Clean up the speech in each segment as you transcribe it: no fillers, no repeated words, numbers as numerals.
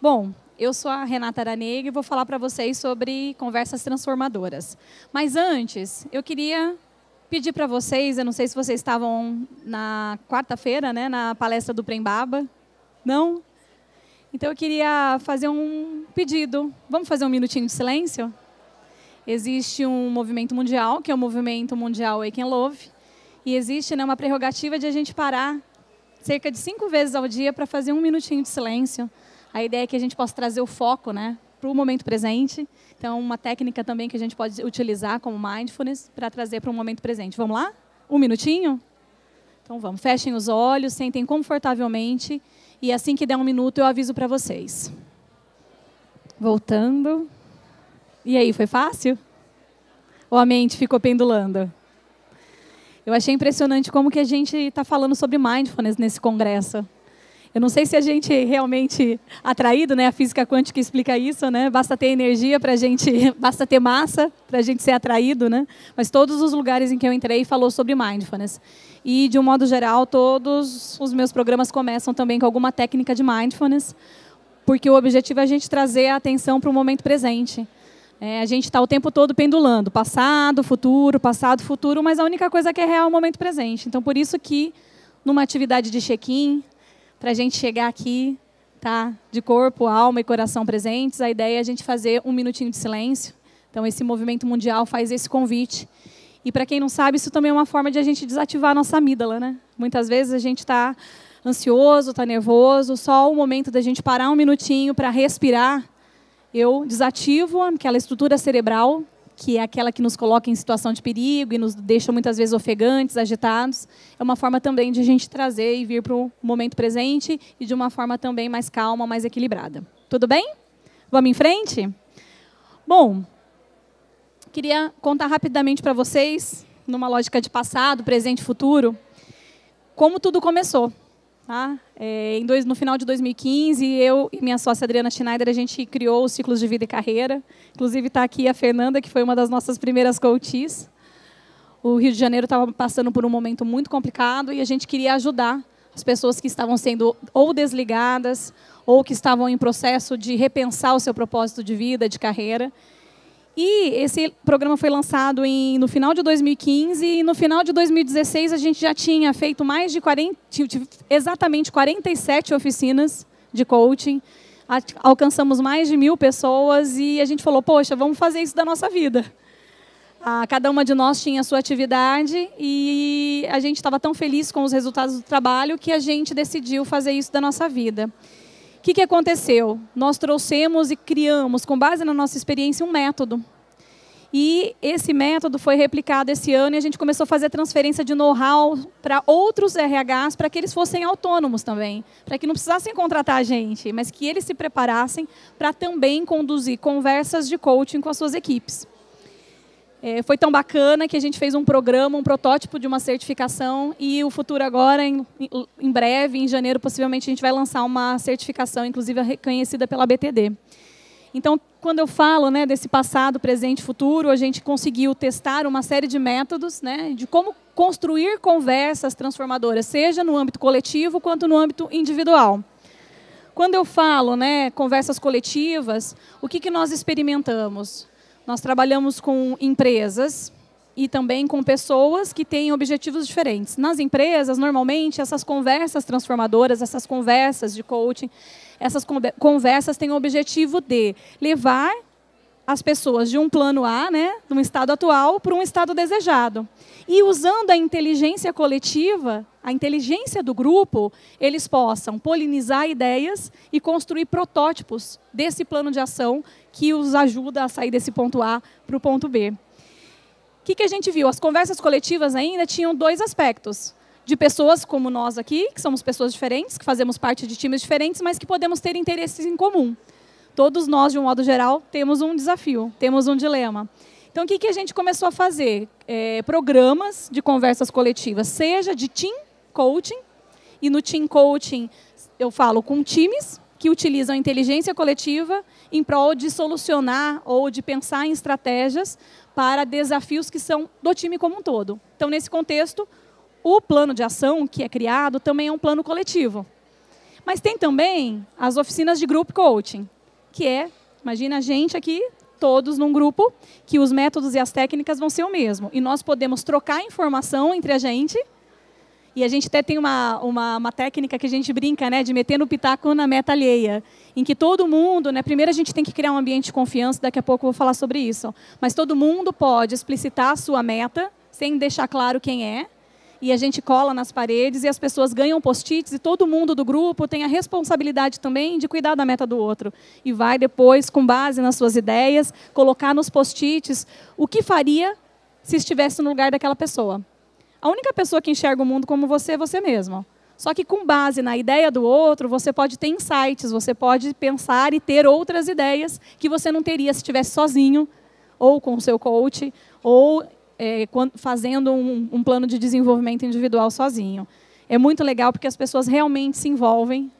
Bom, eu sou a Renata Aranega e vou falar para vocês sobre conversas transformadoras. Mas antes, eu queria pedir para vocês, eu não sei se vocês estavam na quarta-feira, né, na palestra do Prembaba. Não? Então eu queria fazer um pedido. Vamos fazer um minutinho de silêncio? Existe um movimento mundial, que é o Movimento Mundial Wake and Love, e existe, né, uma prerrogativa de a gente parar cerca de 5 vezes ao dia para fazer um minutinho de silêncio. A ideia é que a gente possa trazer o foco, né, para o momento presente. Então, uma técnica também que a gente pode utilizar como mindfulness para trazer para o momento presente. Vamos lá? Um minutinho? Então vamos. Fechem os olhos, sentem confortavelmente e assim que der um minuto eu aviso para vocês. Voltando. E aí, foi fácil? Ou a mente ficou pendulando? Eu achei impressionante como que a gente está falando sobre mindfulness nesse congresso. Eu não sei se a gente é realmente atraído, né? A física quântica explica isso, né? Basta ter energia para a gente, basta ter massa para a gente ser atraído, né? Mas todos os lugares em que eu entrei falou sobre mindfulness. E, de um modo geral, todos os meus programas começam também com alguma técnica de mindfulness, porque o objetivo é a gente trazer a atenção para o momento presente. A gente está o tempo todo pendulando, passado, futuro, mas a única coisa que é real é o momento presente. Então, por isso que, numa atividade de check-in, para a gente chegar aqui, tá, de corpo, alma e coração presentes, a ideia é a gente fazer um minutinho de silêncio. Então, esse movimento mundial faz esse convite. E, para quem não sabe, isso também é uma forma de a gente desativar a nossa amígdala, né? Muitas vezes a gente está ansioso, está nervoso, só o momento da gente parar um minutinho para respirar, eu desativo aquela estrutura cerebral, que é aquela que nos coloca em situação de perigo e nos deixa muitas vezes ofegantes, agitados. É uma forma também de a gente trazer e vir para o momento presente e de uma forma também mais calma, mais equilibrada. Tudo bem? Vamos em frente? Bom, queria contar rapidamente para vocês, numa lógica de passado, presente e futuro, como tudo começou. Tá? No final de 2015, eu e minha sócia Adriana Schneider, a gente criou os ciclos de vida e carreira. Inclusive está aqui a Fernanda, que foi uma das nossas primeiras coaches. O Rio de Janeiro estava passando por um momento muito complicado e a gente queria ajudar as pessoas que estavam sendo ou desligadas ou que estavam em processo de repensar o seu propósito de vida, de carreira. E esse programa foi lançado no final de 2015 e no final de 2016 a gente já tinha feito exatamente 47 oficinas de coaching, alcançamos mais de 1.000 pessoas e a gente falou, poxa, vamos fazer isso da nossa vida. Cada uma de nós tinha a sua atividade e a gente estava tão feliz com os resultados do trabalho que a gente decidiu fazer isso da nossa vida. O que aconteceu? Nós trouxemos e criamos, com base na nossa experiência, um método. E esse método foi replicado esse ano e a gente começou a fazer transferência de know-how para outros RHs, para que eles fossem autônomos também, para que não precisassem contratar a gente, mas que eles se preparassem para também conduzir conversas de coaching com as suas equipes. Foi tão bacana que a gente fez um programa, um protótipo de uma certificação e o futuro agora, em breve, em janeiro, possivelmente, a gente vai lançar uma certificação, inclusive reconhecida pela BTD. Então, quando eu falo, né, desse passado, presente e futuro, a gente conseguiu testar uma série de métodos, né, de como construir conversas transformadoras, seja no âmbito coletivo quanto no âmbito individual. Quando eu falo, né, conversas coletivas, o que nós experimentamos? Nós trabalhamos com empresas e também com pessoas que têm objetivos diferentes. Nas empresas, normalmente, essas conversas transformadoras, essas conversas de coaching, essas conversas têm o objetivo de levar as pessoas de um plano A, né, de um estado atual, para um estado desejado. E usando a inteligência coletiva, a inteligência do grupo, eles possam polinizar ideias e construir protótipos desse plano de ação que os ajuda a sair desse ponto A para o ponto B. O que a gente viu? As conversas coletivas ainda tinham 2 aspectos. De pessoas como nós aqui, que somos pessoas diferentes, que fazemos parte de times diferentes, mas que podemos ter interesses em comum. Todos nós, de um modo geral, temos um desafio, temos um dilema. Então, o que a gente começou a fazer? Programas de conversas coletivas, seja de team coaching, e no team coaching eu falo com times que utilizam a inteligência coletiva em prol de solucionar ou de pensar em estratégias para desafios que são do time como um todo. Então, nesse contexto, o plano de ação que é criado também é um plano coletivo. Mas tem também as oficinas de group coaching, que imagina a gente aqui, todos num grupo, que os métodos e as técnicas vão ser o mesmo. E nós podemos trocar informação entre a gente. E a gente até tem uma técnica que a gente brinca, né, de meter no pitaco na meta alheia, em que todo mundo, né, primeiro a gente tem que criar um ambiente de confiança, daqui a pouco eu vou falar sobre isso, mas todo mundo pode explicitar a sua meta, sem deixar claro quem é, e a gente cola nas paredes e as pessoas ganham post-its e todo mundo do grupo tem a responsabilidade também de cuidar da meta do outro. E vai depois, com base nas suas ideias, colocar nos post-its o que faria se estivesse no lugar daquela pessoa. A única pessoa que enxerga o mundo como você é você mesmo. Só que com base na ideia do outro, você pode ter insights, você pode pensar e ter outras ideias que você não teria se estivesse sozinho, ou com o seu coach, ou fazendo um plano de desenvolvimento individual sozinho. É muito legal porque as pessoas realmente se envolvem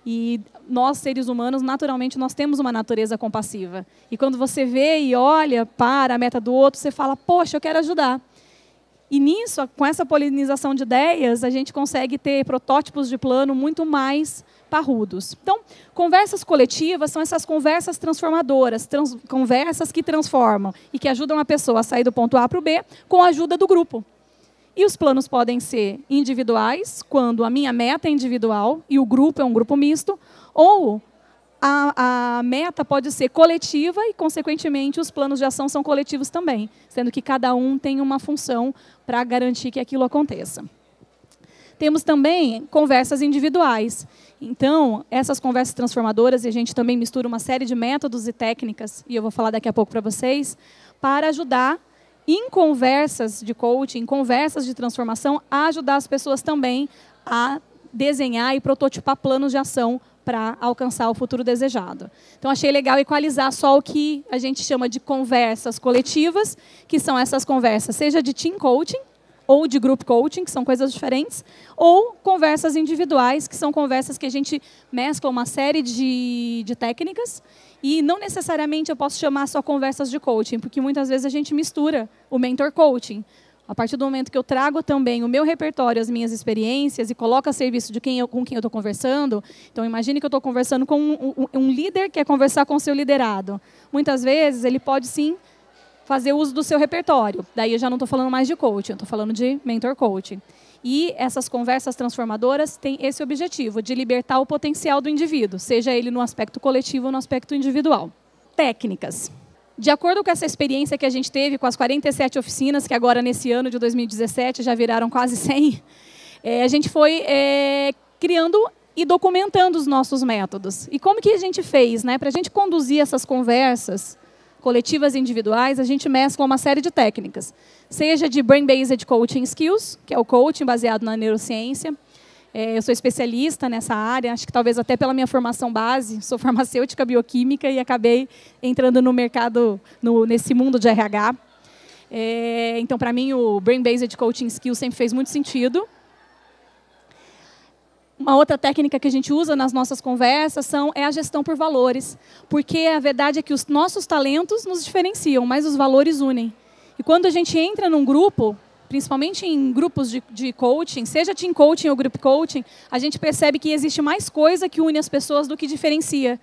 e nós, seres humanos, naturalmente, nós temos uma natureza compassiva. E quando você vê e olha para a meta do outro, você fala, poxa, eu quero ajudar. E nisso, com essa polinização de ideias, a gente consegue ter protótipos de plano muito mais parrudos. Então, conversas coletivas são essas conversas transformadoras, conversas que transformam e que ajudam a pessoa a sair do ponto A para o B com a ajuda do grupo. E os planos podem ser individuais, quando a minha meta é individual e o grupo é um grupo misto, ou a meta pode ser coletiva e, consequentemente, os planos de ação são coletivos também, sendo que cada um tem uma função para garantir que aquilo aconteça. Temos também conversas individuais. Então, essas conversas transformadoras, e a gente também mistura uma série de métodos e técnicas, e eu vou falar daqui a pouco para vocês, para ajudar em conversas de coaching, em conversas de transformação, a ajudar as pessoas também a desenhar e prototipar planos de ação para alcançar o futuro desejado. Então, achei legal equalizar só o que a gente chama de conversas coletivas, que são essas conversas, seja de team coaching, ou de group coaching, que são coisas diferentes, ou conversas individuais, que são conversas que a gente mescla uma série de técnicas, e não necessariamente eu posso chamar só conversas de coaching, porque muitas vezes a gente mistura o mentor coaching. A partir do momento que eu trago também o meu repertório, as minhas experiências, e coloco a serviço de com quem eu estou conversando, então imagine que eu estou conversando com um líder que quer conversar com o seu liderado. Muitas vezes ele pode sim fazer uso do seu repertório. Daí eu já não estou falando mais de coaching, eu estou falando de mentor coaching. E essas conversas transformadoras têm esse objetivo, de libertar o potencial do indivíduo, seja ele no aspecto coletivo ou no aspecto individual. Técnicas. De acordo com essa experiência que a gente teve com as 47 oficinas, que agora nesse ano de 2017 já viraram quase 100, a gente foi criando e documentando os nossos métodos. E como que a gente fez? Para a gente conduzir essas conversas coletivas e individuais, a gente mescla uma série de técnicas. Seja de Brain-Based Coaching Skills, que é o coaching baseado na neurociência. Eu sou especialista nessa área, acho que talvez até pela minha formação base, sou farmacêutica bioquímica e acabei entrando no mercado, nesse mundo de RH. Então, para mim, o Brain-Based Coaching Skills sempre fez muito sentido. Uma outra técnica que a gente usa nas nossas conversas é a gestão por valores, porque a verdade é que os nossos talentos nos diferenciam, mas os valores unem. E quando a gente entra num grupo, principalmente em grupos de coaching, seja team coaching ou group coaching, a gente percebe que existe mais coisa que une as pessoas do que diferencia.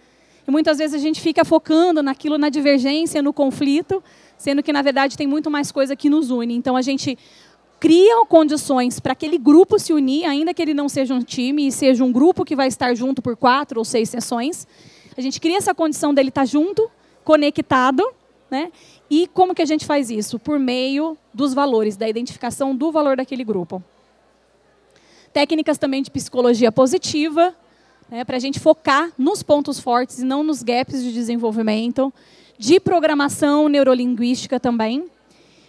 E muitas vezes a gente fica focando naquilo, na divergência, no conflito, sendo que, na verdade, tem muito mais coisa que nos une. Então, a gente cria condições para aquele grupo se unir, ainda que ele não seja um time, e seja um grupo que vai estar junto por 4 ou 6 sessões. A gente cria essa condição dele estar junto, conectado, né? E como que a gente faz isso? Por meio dos valores, da identificação do valor daquele grupo. Técnicas também de psicologia positiva, para a gente focar nos pontos fortes e não nos gaps de desenvolvimento. De programação neurolinguística também.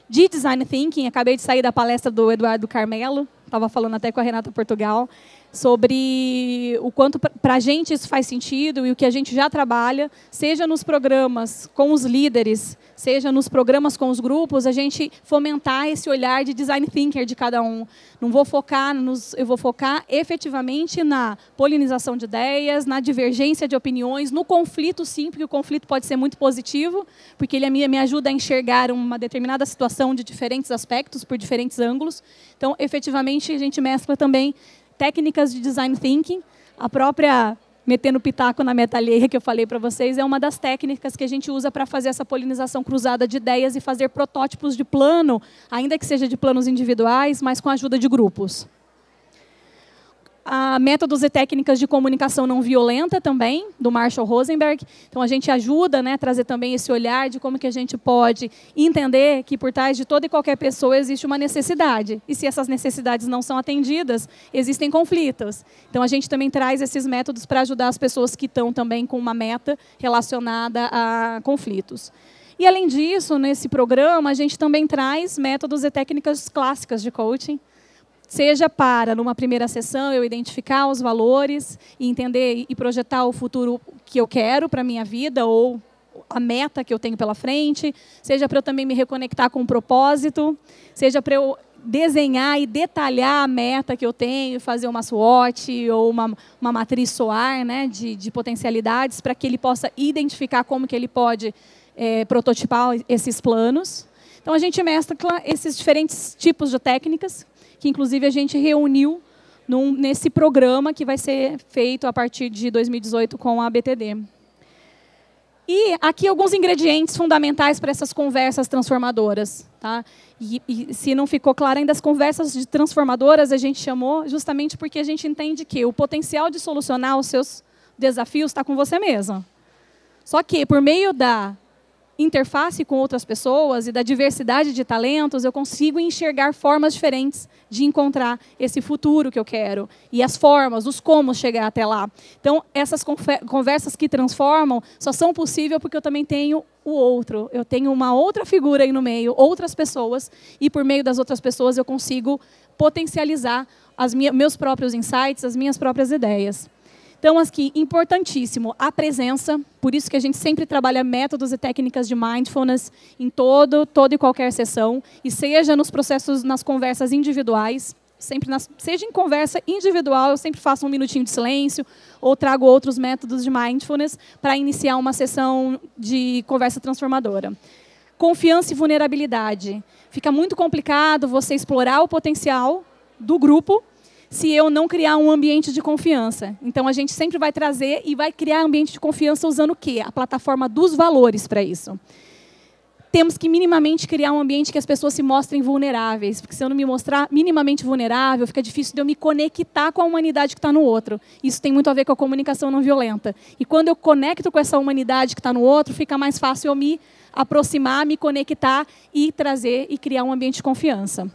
De design thinking, acabei de sair da palestra do Eduardo Carmelo, estava falando até com a Renata Portugal, sobre o quanto para a gente isso faz sentido e o que a gente já trabalha, seja nos programas com os líderes, seja nos programas com os grupos, a gente fomentar esse olhar de design thinker de cada um. Não vou focar eu vou focar efetivamente na polinização de ideias, na divergência de opiniões, no conflito sim, porque o conflito pode ser muito positivo, porque ele me ajuda a enxergar uma determinada situação de diferentes aspectos, por diferentes ângulos. Então, efetivamente, a gente mescla também técnicas de design thinking, A própria metendo pitaco na meta alheia que eu falei para vocês é uma das técnicas que a gente usa para fazer essa polinização cruzada de ideias e fazer protótipos de plano, ainda que seja de planos individuais, mas com a ajuda de grupos. Métodos e técnicas de comunicação não violenta também, do Marshall Rosenberg. Então, a gente ajuda, né, a trazer também esse olhar de como que a gente pode entender que por trás de toda e qualquer pessoa existe uma necessidade. E se essas necessidades não são atendidas, existem conflitos. Então, a gente também traz esses métodos para ajudar as pessoas que estão também com uma meta relacionada a conflitos. E, além disso, nesse programa, a gente também traz métodos e técnicas clássicas de coaching, seja para, numa primeira sessão, eu identificar os valores e entender e projetar o futuro que eu quero para a minha vida ou a meta que eu tenho pela frente, seja para eu também me reconectar com o propósito, seja para eu desenhar e detalhar a meta que eu tenho, fazer uma SWOT ou uma matriz SOAR, né, de potencialidades, para que ele possa identificar como que ele pode prototipar esses planos. Então, a gente mescla esses diferentes tipos de técnicas, que inclusive a gente reuniu nesse programa que vai ser feito a partir de 2018 com a BTD. E aqui alguns ingredientes fundamentais para essas conversas transformadoras. Tá? E se não ficou claro ainda, as conversas transformadoras a gente chamou justamente porque a gente entende que o potencial de solucionar os seus desafios está com você mesmo. Só que, por meio da interface com outras pessoas e da diversidade de talentos, eu consigo enxergar formas diferentes de encontrar esse futuro que eu quero. E as formas, os como chegar até lá. Então, essas conversas que transformam só são possíveis porque eu também tenho o outro. Eu tenho uma outra figura aí no meio, outras pessoas, e por meio das outras pessoas eu consigo potencializar meus próprios insights, as minhas próprias ideias. Então, aqui, importantíssimo, a presença. Por isso que a gente sempre trabalha métodos e técnicas de mindfulness em toda e qualquer sessão. E seja nos processos, nas conversas individuais, seja em conversa individual, eu sempre faço um minutinho de silêncio ou trago outros métodos de mindfulness para iniciar uma sessão de conversa transformadora. Confiança e vulnerabilidade. Fica muito complicado você explorar o potencial do grupo se eu não criar um ambiente de confiança. Então, a gente sempre vai trazer e vai criar ambiente de confiança usando o quê? A plataforma dos valores para isso. Temos que minimamente criar um ambiente que as pessoas se mostrem vulneráveis, porque se eu não me mostrar minimamente vulnerável, fica difícil de eu me conectar com a humanidade que está no outro. Isso tem muito a ver com a comunicação não violenta. E quando eu conecto com essa humanidade que está no outro, fica mais fácil eu me aproximar, me conectar e trazer e criar um ambiente de confiança.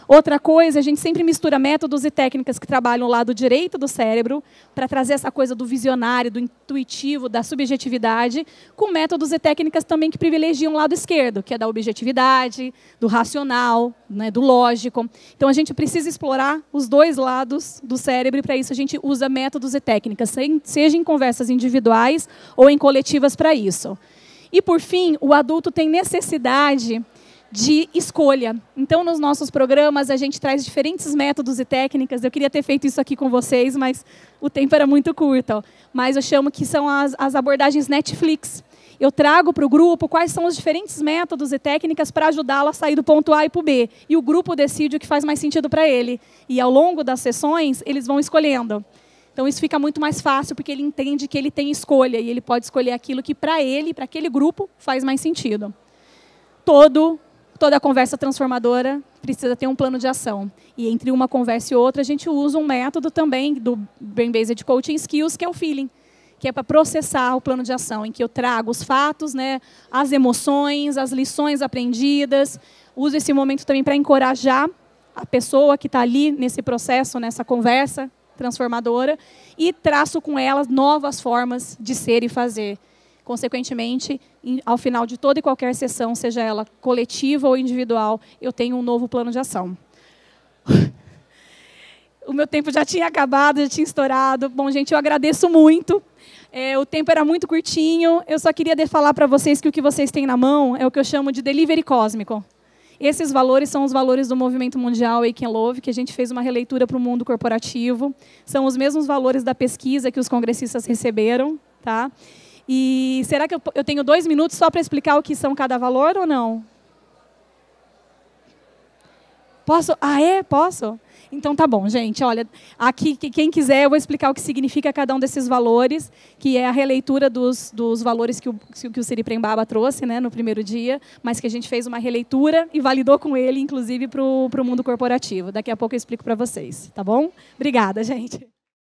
Outra coisa, a gente sempre mistura métodos e técnicas que trabalham o lado direito do cérebro para trazer essa coisa do visionário, do intuitivo, da subjetividade, com métodos e técnicas também que privilegiam o lado esquerdo, que é da objetividade, do racional, né, do lógico. Então, a gente precisa explorar os dois lados do cérebro e, para isso, a gente usa métodos e técnicas, seja em conversas individuais ou em coletivas para isso. E, por fim, o adulto tem necessidade de escolha. Então, nos nossos programas, a gente traz diferentes métodos e técnicas. Eu queria ter feito isso aqui com vocês, mas o tempo era muito curto. Mas eu chamo que são as abordagens Netflix. Eu trago para o grupo quais são os diferentes métodos e técnicas para ajudá-lo a sair do ponto A e para o B. E o grupo decide o que faz mais sentido para ele. E, ao longo das sessões, eles vão escolhendo. Então, isso fica muito mais fácil, porque ele entende que ele tem escolha. E ele pode escolher aquilo que, para ele, para aquele grupo, faz mais sentido. Toda conversa transformadora precisa ter um plano de ação. E entre uma conversa e outra, a gente usa um método também do Brain-Based Coaching Skills, que é o feeling, que é para processar o plano de ação, em que eu trago os fatos, né, as emoções, as lições aprendidas. Uso esse momento também para encorajar a pessoa que está ali nesse processo, nessa conversa transformadora, e traço com ela novas formas de ser e fazer. Consequentemente, ao final de toda e qualquer sessão, seja ela coletiva ou individual, eu tenho um novo plano de ação. O meu tempo já tinha acabado, já tinha estourado. Bom, gente, eu agradeço muito. O tempo era muito curtinho. Eu só queria falar para vocês que o que vocês têm na mão é o que eu chamo de delivery cósmico. Esses valores são os valores do movimento mundial Wake and Love, que a gente fez uma releitura para o mundo corporativo. São os mesmos valores da pesquisa que os congressistas receberam, tá? E será que eu tenho 2 minutos só para explicar o que são cada valor ou não? Posso? Ah, é? Posso? Então tá bom, gente. Olha, aqui, quem quiser, eu vou explicar o que significa cada um desses valores, que é a releitura dos valores que o Siri Prembaba trouxe, né, no primeiro dia, mas que a gente fez uma releitura e validou com ele, inclusive, para o mundo corporativo. Daqui a pouco eu explico para vocês, tá bom? Obrigada, gente.